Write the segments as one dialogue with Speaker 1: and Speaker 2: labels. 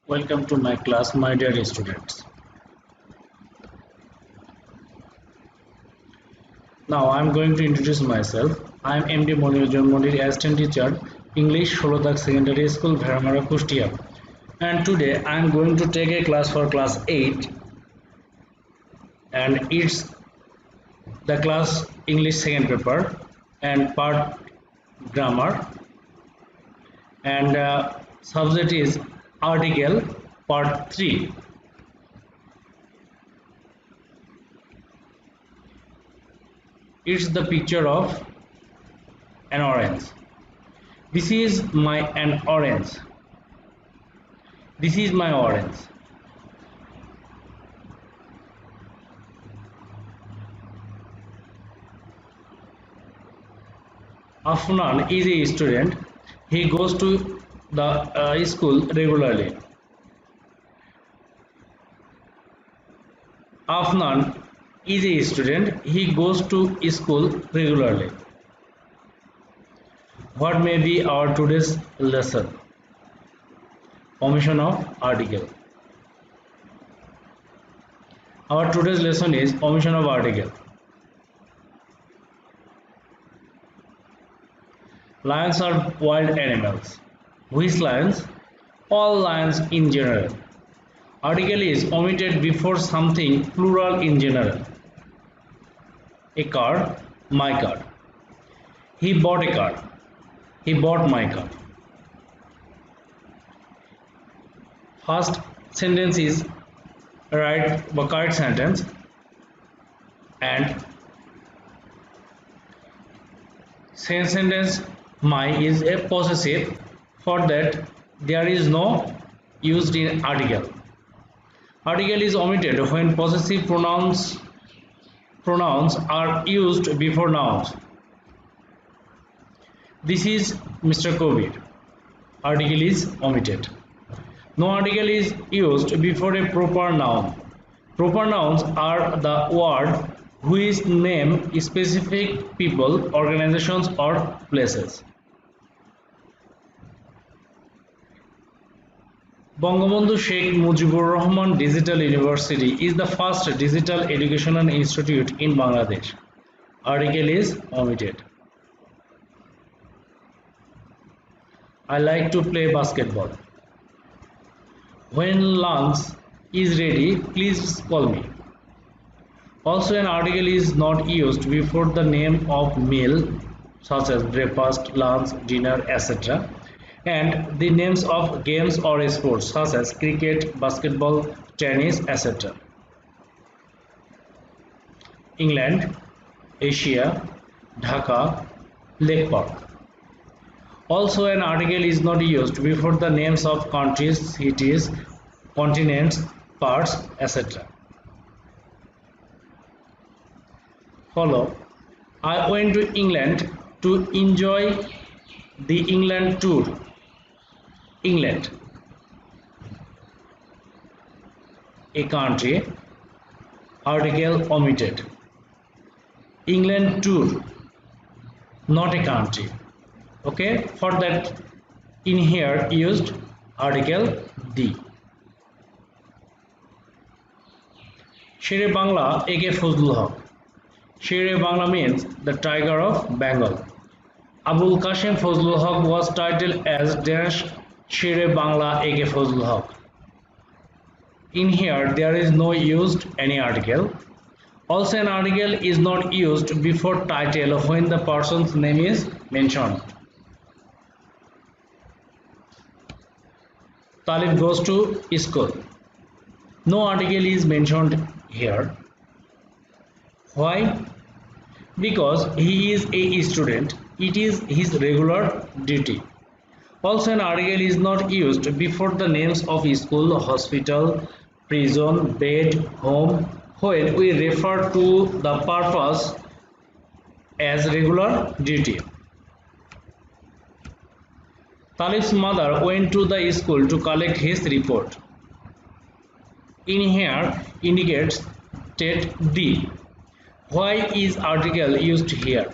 Speaker 1: Welcome to my class, my dear students. Now I am going to introduce myself. I am MD Moniruddin Monir, Assistant Teacher, English, Holodak Secondary School, Bharamara, Kushtia. And today I am going to take a class for class 8, and it's the class English second paper and part grammar, and subject is article part 3. It's the picture of an orange. This is an orange. This is my orange. Afnan is a student. He goes to the school regularly. Afnan is a student. He goes to school regularly. What may be our today's lesson? Omission of article. Our today's lesson is omission of article. Lions are wild animals. Which lions? All lions in general. Article is omitted before something plural in general. A car, my car. He bought a car. He bought my car. First sentence is correct sentence, and second sentence my is a possessive. For that there is no used in article. Article is omitted when possessive pronouns are used before nouns. This is Mr. Covid. Article is omitted. No article is used before a proper noun. Proper nouns are the word which name specific people, organizations, or places. Bangabandhu Sheikh Mujibur Rahman Digital University is the first digital educational institute in Bangladesh. Article is omitted. I like to play basketball. When lunch is ready, please call me. Also, an article is not used before the name of meal, such as breakfast, lunch, dinner, etc., and the names of games or sports, such as cricket, basketball, tennis, etc. England, Asia, Dhaka, Lake Park. Also, an article is not used before the names of countries, cities, continents, parts, etc. Follow. I went to England to enjoy the England tour. England. A country. Article omitted. England tour. Not a country. Okay, for that in here used article the. Shere Bangla A.K. Fazlul Haq. Shere Bangla means the tiger of Bengal. Abul Qasim Fazlul Haq was titled as dash Shere Bangla A.K. Fazlul Haq. In here there is no used any article. Also, an article is not used before title when the person's name is mentioned. Talib goes to school. No article is mentioned here. Why? Because he is a student. It is his regular duty. Also, an article is not used before the names of school, hospital, prison, bed, home when we refer to the purpose as regular duty. Talib's mother went to the school to collect his report. In here indicates the. Why is article used here?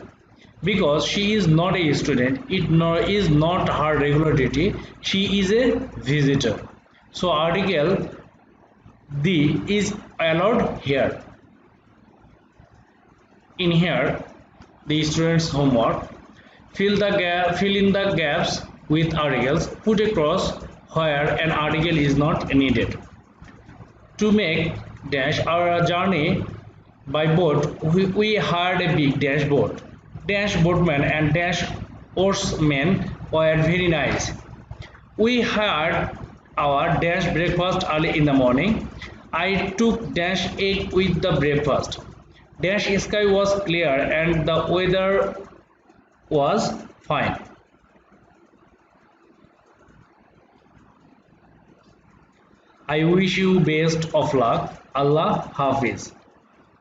Speaker 1: Because she is not a student, it is not her regular duty, she is a visitor. So article the is allowed here. In here, the students' homework: fill in the gaps with articles. Put a cross where an article is not needed. To make dash our journey by boat, we hired a big dashboard. Dash boatman and dash oarsmen were very nice. We had our dash breakfast early in the morning. I took dash egg with the breakfast. Dash sky was clear and the weather was fine. I wish you best of luck. Allah Hafiz.